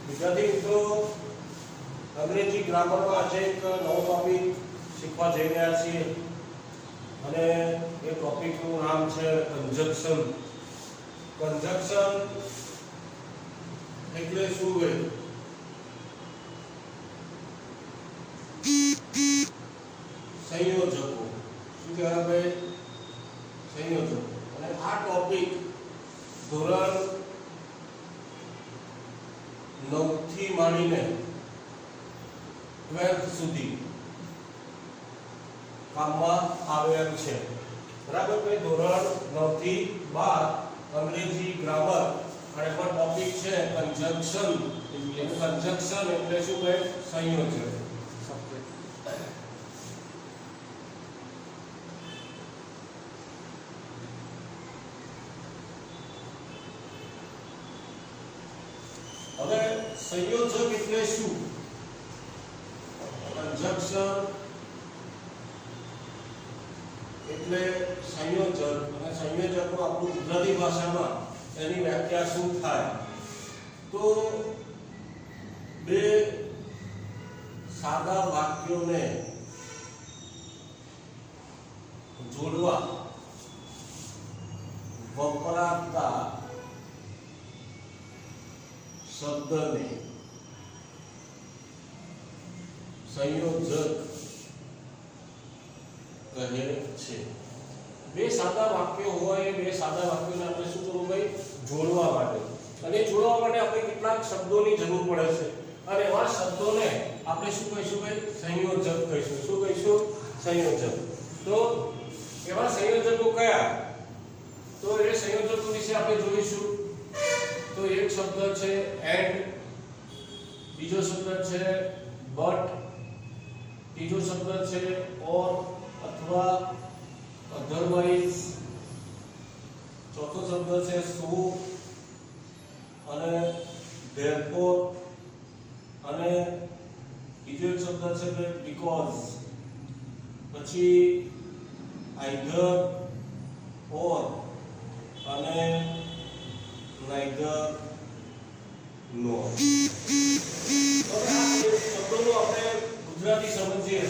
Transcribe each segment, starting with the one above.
વિદ્યાર્થી મિત્રો, અંગ્રેજી ગ્રામરમાં આજે એક નવો ટોપિક શીખવા જઈ રહ્યા છીએ અને એ ટોપિકનું નામ છે કન્જક્શન. કન્જક્શન એટલે શું હોય? સંયોજકો. શું કહેવાય ભાઈ? સંયોજકો. અને આ ટોપિક ધોરણ 9 થી માંડીને 12th સુધી કામમાં આવેલ છે. બરાબર? ભાઈ ધોરણ 9 થી 12 અંગ્રેજી ગ્રામર અને પણ ટોપિક છે કન્જક્શન. કન્જક્શન એટલે શું ભાઈ? સંયોજક. હવે સંયોજક એટલે શું? કન્જક્શન એટલે સંયોજક, અને સંયોજકનું આપણું ગુજરાતી ભાષામાં એની વ્યાખ્યા શું થાય? તો બે સાદા વાક્યોને જોડવા વપરાતા શબ્દને સંયોજક કહે છે. બે સાદા વાક્યો હોય, બે સાદા વાક્યોને આપણે શું કરવું ભાઈ? જોડવા માટે. અને જોડવા માટે આપણે કેટલાક શબ્દોની જરૂર પડે છે અને એવા શબ્દોને આપણે શું કહીશું ભાઈ? સંયોજક કહીશું. શું કહીશું? સંયોજક. તો એવા સંયોજકો કયા? તો એ સંયોજકો વિશે આપણે જોઈશું. તો એક શબ્દ છે એન્ડ, બીજો શબ્દ છે બટ, ત્રીજો શબ્દ છે ઓર અથવા અધરવાઇઝ, ચોથો શબ્દ છે સો અને ધેરફોર, અને બીજો એક શબ્દ છે બીકોઝ, પછી આઈધર ઓર અને neither nor. તો આ શબ્દોનો આપણે ગુજરાતી સમજીએ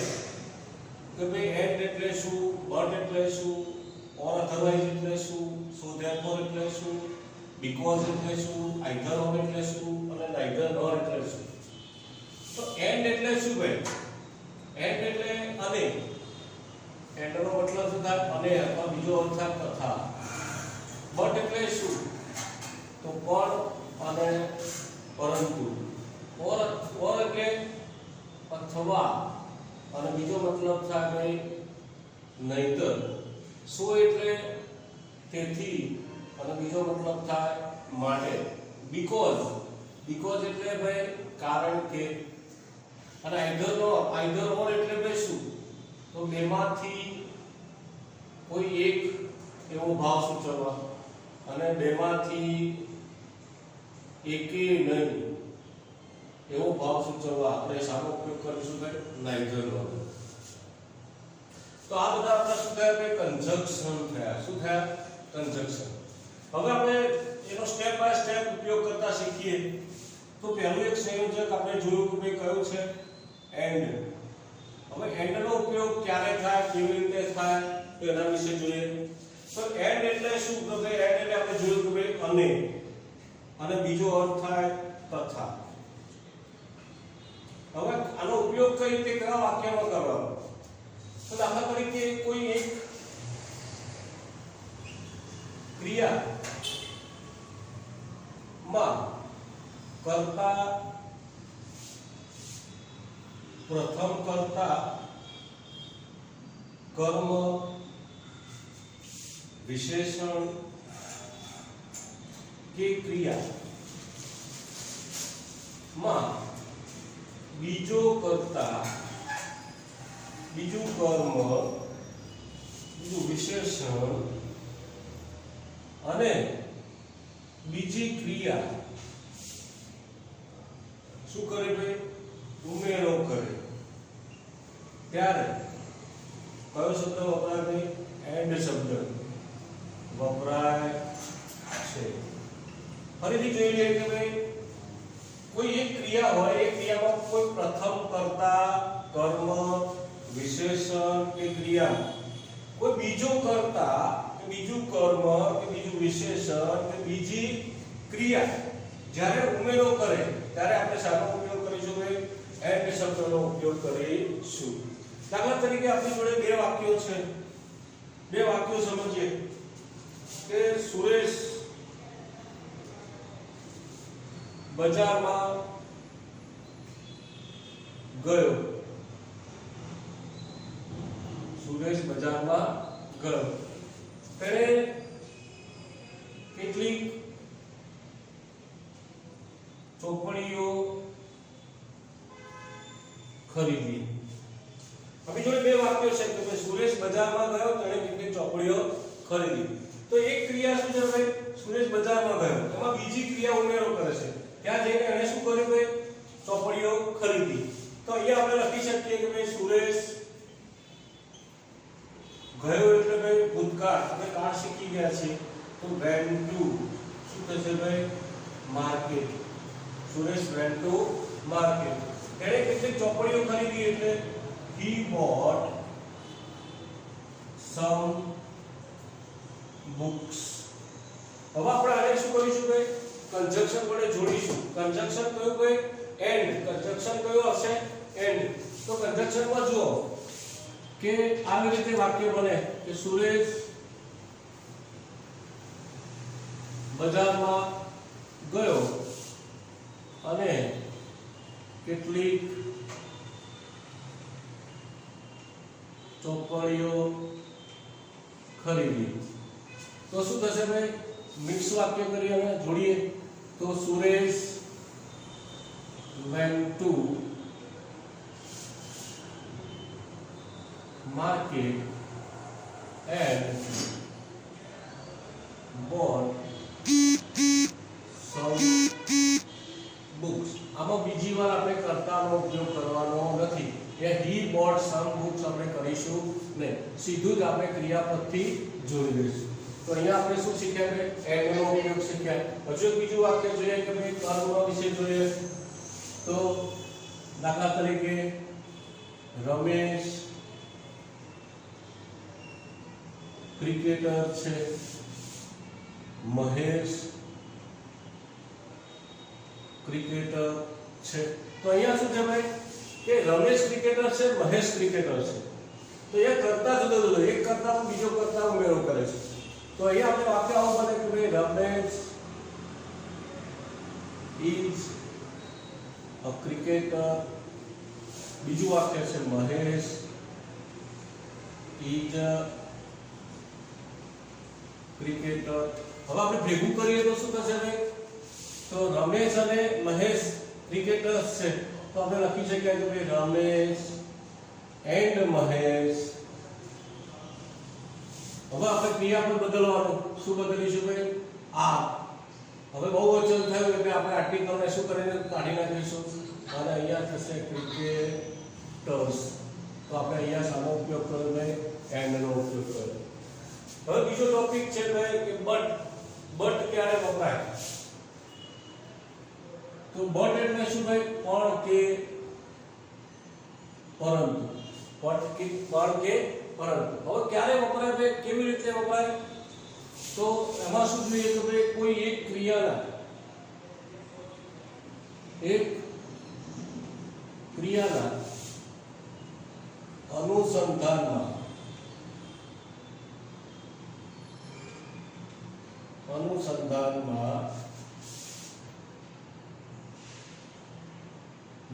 કે ભાઈ એન્ડ એટલે શું, બટ એટલે શું, ઓર અધરવાઇઝ એટલે શું, સો ધેરફોર એટલે શું, બીકોઝ એટલે શું, આઈધર ઓર એટલે શું અને neither nor એટલે શું. તો એન્ડ એટલે શું ભાઈ? એન્ડ એટલે અને. એન્ડનો મતલબ શું થાય? અને અથવા બીજો અર્થ થાય તથા. બટ એટલે શું? તો પણ અને પરંતુ. ઓર એટલે અથવા, અને બીજો મતલબ થાય ભાઈ નહીતર. સો એટલે તેથી, અને બીજો મતલબ થાય માટે. બીકોઝ એટલે ભાઈ કારણ કે. અને આઈધર ઓર એટલે ભાઈ શું? તો બેમાંથી કોઈ એક એવો ભાવ સૂચવવા, અને બેમાંથી એકે નહીં એવો ભાવ સૂચવવા આપણે શાનો ઉપયોગ કરીશું ભાઈ? neither nor. તો આ બધા આપણા શું થયા ભાઈ? કન્જક્શન થયા. શું થયા? કન્જક્શન. હવે આપણે એનો સ્ટેપ બાય સ્ટેપ ઉપયોગ કરતા શીખીએ. તો પહેલું એક સંયોજક આપણે જોયું કે ભાઈ કયું છે? એન્ડ. હવે એન્ડ નો ઉપયોગ ક્યારે થાય, કેવી રીતે થાય, તો એના વિશે જોઈએ. તો એન્ડ એટલે શું? તો ભાઈ એન્ડ એટલે આપણે જોયું કે ભાઈ અને બીજો અર્થ થાય તથા. હવે આનો ઉપયોગ કઈ રીતે કયા વાક્યમાં કરવાનો? તો દાખલા તરીકે કોઈ એક ક્રિયા માં કર્તા પ્રથમ કર્તા કર્મ વિશેષણ કે ક્રિયા માં બીજો કર્તા, બીજું કર્મ, બીજું વિશેષણ અને બીજી ક્રિયા શું કરે ભાઈ? ઉમેરો કરે. ત્યારે કયો શબ્દ વપરાય ભાઈ? એન્ડ શબ્દ વપરાય છે. ફરીથી જોઈ લઈએ કે ભાઈ કોઈ એક વિશેષણ કે ક્રિયા કોઈ બીજો કર્તા કે બીજું કર્મ કે બીજું વિશેષણ કે બીજી ક્રિયા જ્યારે ઉમેરો કરે ત્યારે આપણે શાનો ઉપયોગ કરીશું ભાઈ એન્ડ શબ્દનો ઉપયોગ કરીશું. દાખલા તરીકે આપણી જોડે બે વાક્યો છે. બે વાક્યો સમજીએ કે સુરેશ બજારમાં ગયો. સુરેશ બજારમાં ગયો. તેણે કેટલીક ચોપડીઓ ખરીદી. હવે જોડે બે વાક્યો છે કે સુરેશ બજારમાં ગયો, તેણે કેટલીક ચોપડીઓ ખરીદી. તો એક ક્રિયા શું છે ભાઈ? સુરેશ બજારમાં ગયો. એમાં બીજી ક્રિયા ઉમેરો કરે છે. ત્યાં જઈને એણે શું કર્યું ભાઈ? ચોપડીઓ ખરીદી. તો અહીંયા આપણે લખી શકીએ કે ભાઈ સુરેશ ગયો એટલે ભાઈ ભૂતકાળ. આપણે કાળ શીખી ગયા છીએ. તો went to શું થશે ભાઈ? Market. Suresh went to market. એણે કેટલીક ચોપડીઓ ખરીદી એટલે he bought some books. હવે આપણે આને શું કરીશું ભાઈ? કંજક્શન વડે જોડીશું. કંજક્શન કયું ભાઈ? એન્ડ. કંજક્શન કયું હશે? એન્ડ. તો કંજક્શનમાં જુઓ કે આવી રીતે વાક્ય બને કે સુરેશ બજારમાં ગયો અને કેટલીક ચોપડીઓ ખરીદી. તો શું થશે ભાઈ? મિક્સ વાક્ય કરી અને જોડીએ તો Suresh went to market and bought some books. આમાં બીજી વાર આપણે કર્તાનો ઉપયોગ કરવાનો નથી. એ he bought some books આપણે કરીશું નહીં. સીધું જ આપણે ક્રિયાપદથી જોડી દઈશું. તો અહીંયા આપણે શું શીખ્યા કે એન્ડ નો ઉપયોગ શીખ્યા. હજુ એક બીજું વાક્ય જોઈએ કે ભાઈ કર્મ વિશે જોઈએ. તો દાખલા તરીકે રમેશ ક્રિકેટર છે, મહેશ ક્રિકેટર છે. તો અહીંયા શું છે ભાઈ કે રમેશ ક્રિકેટર છે, મહેશ ક્રિકેટર છે. તો એ કરતા જુદો જુદો, એક કરતામાં બીજો કરતા ઉમેરો કરે છે. તો અહીંયા આપણે વાક્ય આવું બને કે ભાઈ રમેશ is a cricketer. બીજું વાક્ય છે મહેશ is a cricketer. હવે આપણે ભેગું કરીએ તો શું થશે ભાઈ? તો રમેશ અને મહેશ ક્રિકેટર્સ છે. તો આપણે લખી શકીએ કે ભાઈ રમેશ એન્ડ મહેશ. હવે આપણે ક્રિયાપદ બદલવાનું. શું બદલીશું ભાઈ? આ. હવે બહુ વચન થયું એટલે આપણે આટલી તમને શું કરીને કાઢી નાખીશું અને અહીંયા થશે ક્રિકેટર્સ. તો આપણે અહીંયા શાનો ઉપયોગ કર્યો ભાઈ? એન્ડ નો ઉપયોગ કર્યો. હવે બીજો ટોપિક છે ભાઈ કે બટ. બટ ક્યારે વપરાય? તો બટ એટલે શું ભાઈ? પણ કે પરંતુ. પણ કે પરંતુ. હવે ક્યારે વપરાય ભાઈ? કેવી રીતે વપરાય? તો એમાં શું જોઈએ તો ભાઈ કોઈ એક ક્રિયાના અનુસંધાનમાં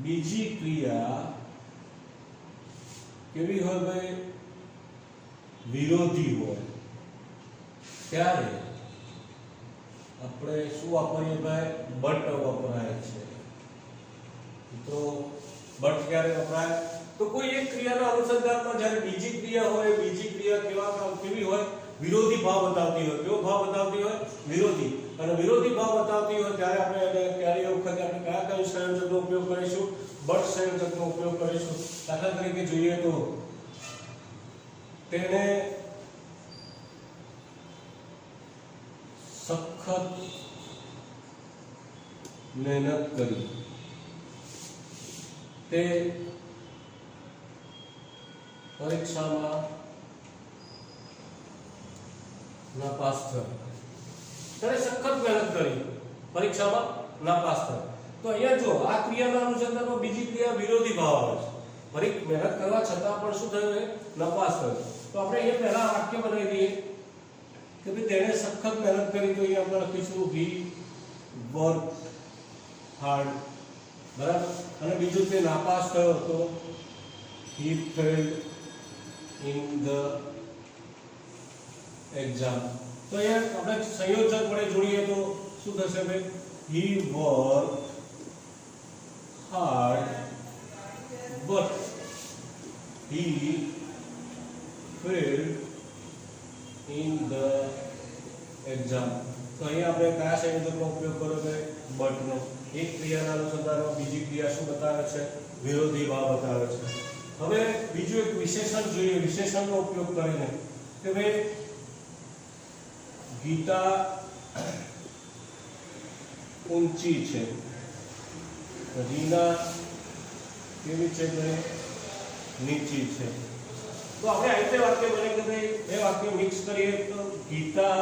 બીજી ક્રિયા કેવી હોય ભાઈ? વિરોધી હોય. ત્યારે આપણે શું વાપરીએ ભાઈ? બટ વપરાય છે. તો બટ ક્યારે વપરાય? તો કોઈ એક ક્રિયાના અનુસંધાનમાં જ્યારે બીજી ક્રિયા હોય, બીજી ક્રિયા કેવી હોય? વિરોધી ભાવ બતાવતી હોય. કેવો ભાવ બતાવતી હોય? વિરોધી. અને વિરોધી ભાવ બતાવતી હોય ત્યારે આપણે ક્યારે વખતે આપણે કયા સંયોજકનો ઉપયોગ કરીશું? બટ સંયોજકનો ઉપયોગ કરીશું. દાખલા તરીકે જોઈએ તો તેને સખત મહેનત કરી. તે પરીક્ષામાં નાપાસ થયો, ત્યારે સખત મહેનત કરી, પરીક્ષામાં નાપાસ થયો. તો અહીંયા જો આ ક્રિયાના અનુસંધાનમાં બીજી ક્રિયા વિરોધી ભાવ આવે છે. મહેનત કરવા છતાં પણ શું થયું? એ નાપાસ થયો. તો આપણે અહીંયા પહેલા વાક્ય બનાવી દઈએ કે ભાઈ તેણે સખત મહેનત કરી, તો અહીંયા આપણે લખીશું he worked hard, બરાબર. અને બીજું તે નાપાસ થયો તો he failed in the exam. તો અહીંયા આપણે સંયોજક વડે જોડીએ તો શું થશે ભાઈ? he worked hard but he failed in the exam. તો અહીંયા આપણે કયા સંયોજકનો ઉપયોગ કર્યો છે? but નો. એક ક્રિયાના અનુસંધાનમાં બીજી ક્રિયા શું બતાવે છે? વિરોધી ભાવ બતાવે છે. હવે બીજું એક વિશેષણ જોઈએ, વિશેષણનો ઉપયોગ કરીને કે ભાઈ ગીતા ઊંચી છે, રીના કેવી છે? નીચી છે. તો આપણે આ રીતે વાક્ય બને કે ભાઈ બે વાક્ય મિક્સ કરીએ તો Gita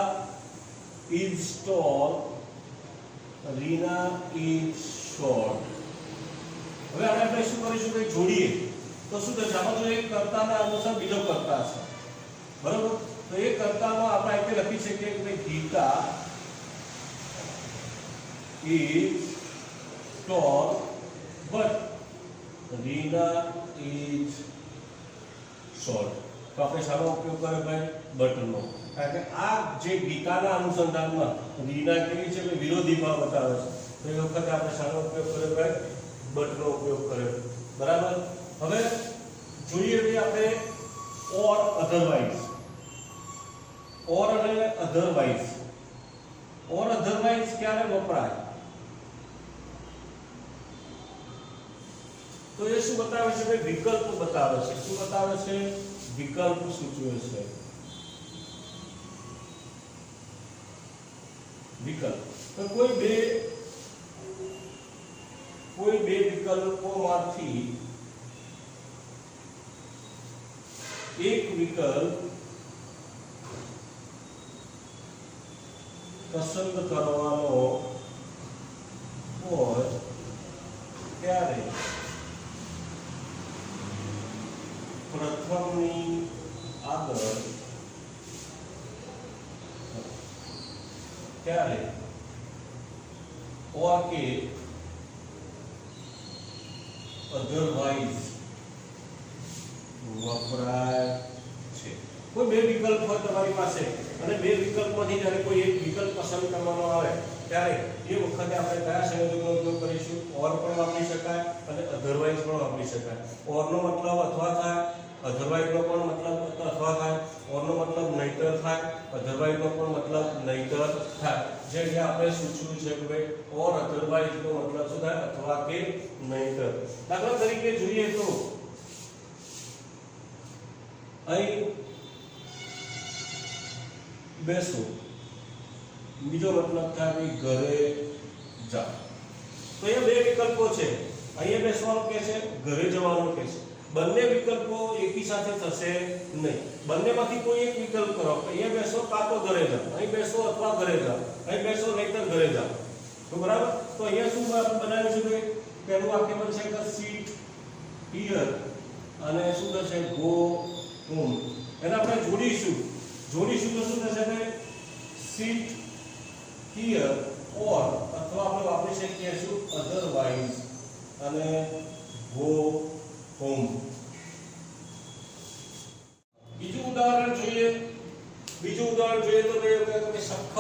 is tall, Reena is short. હવે આપણે શું કરીશું કે જોડીએ તો શું થશે? આમાં તો એક કર્તાના અનુસાર બીજો કર્તા છે, બરાબર. તો એ કર્તામાં આપણે આ રીતે લખી શકીએ કે ભાઈ Gita is tall but Reena is short. તો આપણે શાનો ઉપયોગ કર્યો ભાઈ? બટનો. કારણ કે આ જે ગીતાના અનુસંધાનમાં રીના કેવી છે? વિરોધી ભાવ બતાવે છે. તો એ વખતે આપણે શાનો ઉપયોગ કર્યો ભાઈ? બટનો ઉપયોગ કર્યો, બરાબર. હવે જોઈએ કે આપણે ઓર અધરવાઇઝ, ઓર અને અધરવાઇઝ. ઓર અધરવાઇઝ ક્યારે વપરાય? તો એ શું બતાવે છે ભાઈ? વિકલ્પ બતાવે છે. શું બતાવે છે? વિકલ્પ સૂચવે છે. વિકલ્પ. તો કોઈ બે વિકલ્પોમાંથી એક વિકલ્પ પસંદ કરવાનો હોય ત્યારે પ્રથમની આગળ ત્યારે or કે અધરવાઇઝ વપરાય છે. કોઈ બે વિકલ્પ હોય તમારી પાસે અને બે વિકલ્પમાંથી જ્યારે કોઈ એક વિકલ્પ પસંદ કરવાનો આવે ત્યારે એ વખતે આપણે કયા સંયોજકનો ઉપયોગ કરીશું? ઓર પણ વાપરી શકાય અને અધરવાઇઝ પણ વાપરી શકાય. ઓરનો મતલબ અથવા થાય, અધરવાઇઝનો પણ મતલબ અથવા થાય. ઓરનો મતલબ નહીતર થાય, અધરવાઇઝનો પણ મતલબ નહીતર થાય. જે આપણે સૂચવ્યું છે કે ભાઈ ઓર અધરવાઇઝનો મતલબ શું થાય? અથવા કે નહીતર. દાખલા તરીકે જોઈએ તો અહીં બેસો, બીજો મતલબ થાય ભાઈ ઘરે જાઓ. તો અહીંયા બે વિકલ્પો છે. અહીંયા બેસવાનું કે છે, ઘરે જવાનું કે છે. બંને વિકલ્પો એકી સાથે થશે નહીં. બંનેમાંથી કોઈ એક વિકલ્પ કરો. અહીંયા બેસો કાં તો ઘરે જાઓ, અહીં બેસો અથવા ઘરે જાઓ, અહીં બેસો નહીતર ઘરે જાઓ. તો બરાબર. તો અહીંયા શું બનાવ્યું છે? પહેલું વાક્ય બનશે કે સીટ હિયર અને શું થશે? Go home. એને આપણે જોડીશું તો શું થશે ભાઈ? સીટ હિયર ઓર અથવા આપણે વાપરી શકીએ શું? અધરવાઇઝ અને ગો હોમ. બીજું ઉદાહરણ જોઈએ તો ભાઈ સખત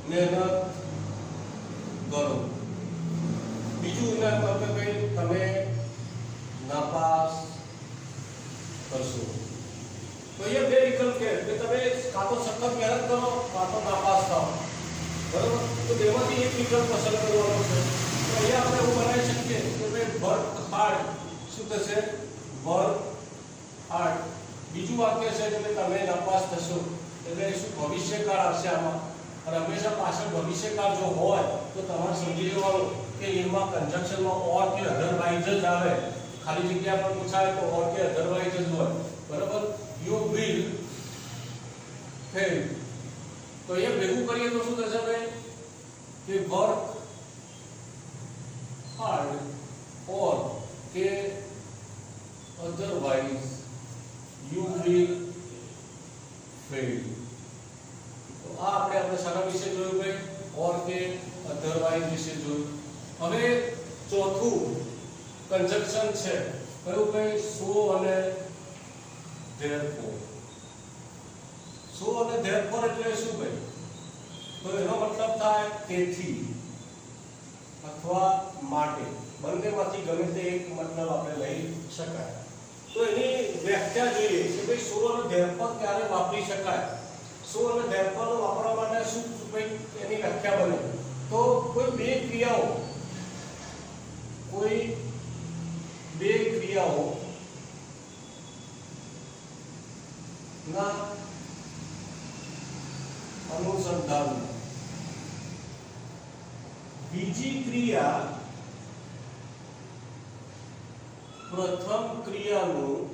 મહેનત કરો. બીજું ઉદાહરણ કે ભાઈ તમે નાપાસ કરશો. તો એ બે વિકલ્પ કે તમે કાં તો સખત મહેનત કરો કાં તો નાપાસ થાઓ, બરાબર. તો બેમાંથી એક વિકલ્પ પસંદ કરવાનો છે. તો અહીંયા આપણે એવું બનાવી શકીએ કે ભાઈ વર્ક હાર્ડ. શું થશે? Work hard. બીજું વાક્ય છે કે તમે નાપાસ થશો એટલે શું? ભવિષ્યકાળ આવશે આમાં. અને હંમેશા પાછળ ભવિષ્યકાળ જો હોય તો તમારે સમજી લેવાનું કે એમાં કન્જક્શનમાં ઓર કે અધરવાઇઝ જ આવે. ખાલી જગ્યા પર પૂછાય તો ઓર કે અધરવાઇઝ જ હોય બરાબર યુ વિલ ફેલ તો એ ભેગું કરીએ તો શું થશે ભાઈ કે વર્ક હાર્ડ ઓર કે અધરવાઇઝ યુ વિલ ફેલ તો આ આપણે શાના વિશે જોયું ભાઈ ઓર કે અધરવાઇઝ વિશે જોયું હવે ચોથું કંજક્શન છે કયું ભાઈ સો અને ધેરફોર સો અને ધેરફોર એટલે શું ભાઈ તો એનો મતલબ થાય તેથી અથવા માટે બંનેમાંથી ગમે તે એક મતલબ આપણે લઈ શકાય તો એની વ્યાખ્યા જોઈએ કે ભાઈ સો અને ધેરફોર ક્યારે વાપરી શકાય સો અને ધેરફોર વાપરવા માટે શું ભાઈ એની વ્યાખ્યા બને તો કોઈ બે ક્રિયાઓ ના અનુસંધાન બીજી ક્રિયા પ્રથમ ક્રિયાનું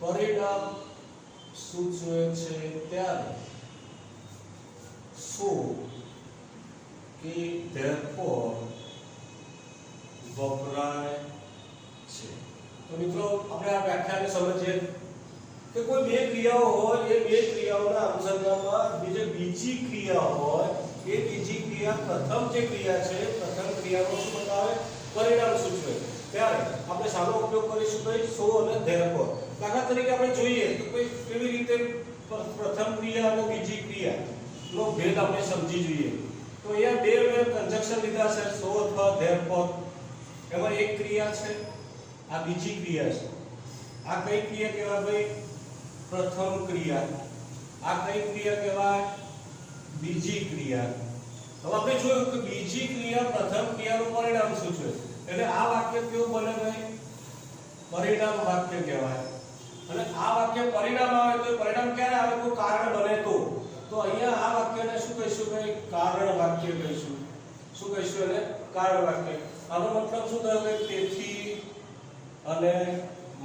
પરિણામ સૂચવે છે ત્યારે સો કે therefore વપરાય છે તો મિત્રો આપણે આ વ્યાખ્યાને સમજીએ કે કોઈ બે ક્રિયાઓ હોય એ બે ક્રિયાઓના અનુસંધાનમાં બીજી ક્રિયા હોય એ બીજી ક્રિયા પ્રથમ જે ક્રિયા છે પ્રથમ ક્રિયાનો શું બતાવે પરિણામ સૂચવે ત્યારે આપણે શાનો ઉપયોગ કરીશું ભાઈ સો અને therefore દાખલા તરીકે આપણે જોઈએ તો કોઈ કેવી રીતે પ્રથમ ક્રિયા અને બીજી ક્રિયાનો ભેદ આપણે સમજી જોઈએ તો અહીંયા બે કંજક્શન લીધા છે સો અથવા therefore એમાં એક ક્રિયા છે આ બીજી ક્રિયા છે આ કઈ ક્રિયા કહેવાય ભાઈ પ્રથમ ક્રિયા આ કઈ ક્રિયા કહેવાય બીજી ક્રિયા હવે આપણે જોયું કે બીજી ક્રિયા પ્રથમ ક્રિયાનું પરિણામ સૂચવે એટલે આ વાક્ય કેવું બને ભાઈ પરિણામ વાક્ય કહેવાય અને આ વાક્ય પરિણામ આવે તો પરિણામ ક્યારે આવે તો કારણ બને તો અહીંયા આ વાક્યને શું કહીશું ભાઈ કારણ વાક્ય કહીશું શું કહીશું એને કારણ વાક્ય આનો મતલબ શું થયો કે તેથી અને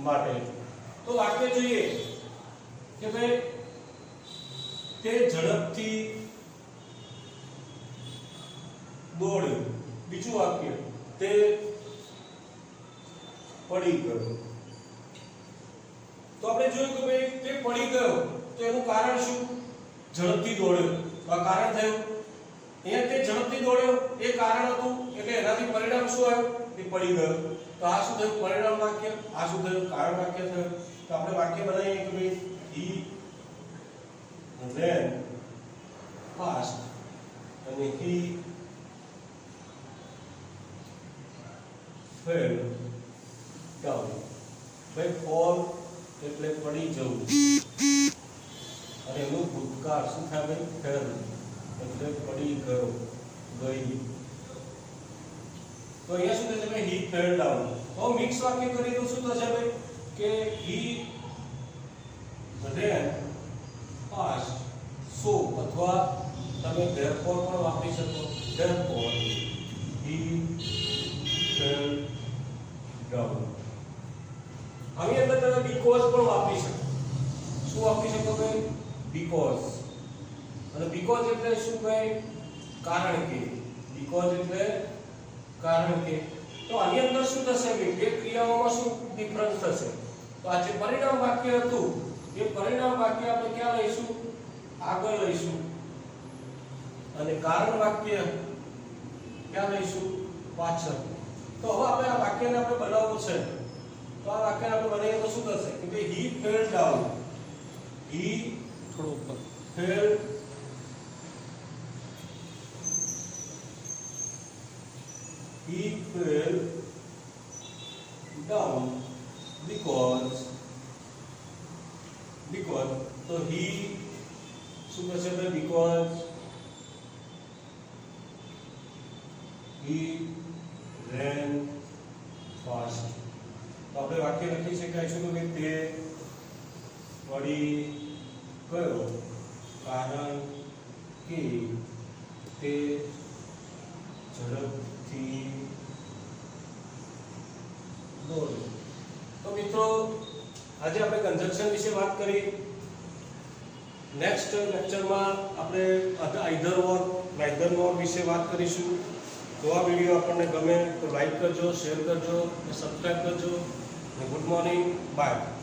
માટે તો વાક્ય જોઈએ કે ભાઈ તે ઝડપથી દોડ્યો બીજું વાક્ય તે પડી ગયો તો આપણે જોયું કે ભાઈ તે પડી ગયો તો એનું કારણ શું ઝડપથી દોડ્યો તો આ કારણ થયું અહીંયા તે ઝડપથી દોડ્યો એ કારણ હતું એટલે એનાથી પરિણામ શું આવ્યું તે પડી ગયો તો આ શું થયું પરિણામ વાક્ય આ શું થયું કારણ વાક્ય થયું તો આપણે વાક્ય બનાવીએ કે ભાઈ he ran fast અને he fell down ભાઈ fall એટલે પડી જવું અને એનું ભૂતકાળ શું થાય ભાઈ ફેલ એટલે પડી ગયો ગઈ તો અહીંયા શું થશે ભાઈ he fell down તો મિક્સ વાક્ય કરીએ તો શું થશે ભાઈ કે he ran fast so અથવા તમે therefore પણ વાપરી શકો therefore he fell down આની અંદર તમે because પણ વાપરી શકો શું વાપરી શકો ભાઈ because અને because એટલે શું ભાઈ કારણ કે because એટલે કારણ કે તો આની અંદર શું થશે કે બે ક્રિયાઓમાં શું ડિફરન્સ થશે તો આ જે પરિણામ વાક્ય હતું એ પરિણામ વાક્ય આપણે ક્યાં લઈશું આગળ લઈશું અને કારણ વાક્ય ક્યાં લઈશું પાછળ તો હવે આપણે આ વાક્યને આપણે બનાવવું છે તો આ વાક્યને આપણે બનાવીએ તો શું થશે કે ભાઈ he fell down he fell down because so he શું થશે ભાઈ because he ran fast તો આપણે વાક્ય લખી શકાય છે કે તે પડી ગયો કારણ કે તે ઝડપથી દોર્યું. તો મિત્રો આજે આપણે કન્જક્શન વિશે વાત કરી. નેક્સ્ટ લેક્ચરમાં આપણે આઈધર ઓર નાઈધર નોર વિશે વાત કરીશું. જો આ વિડીયો આપણને ગમે તો લાઈક કરજો, શેર કરજો, સબસ્ક્રાઇબ કરજો. Good morning, by.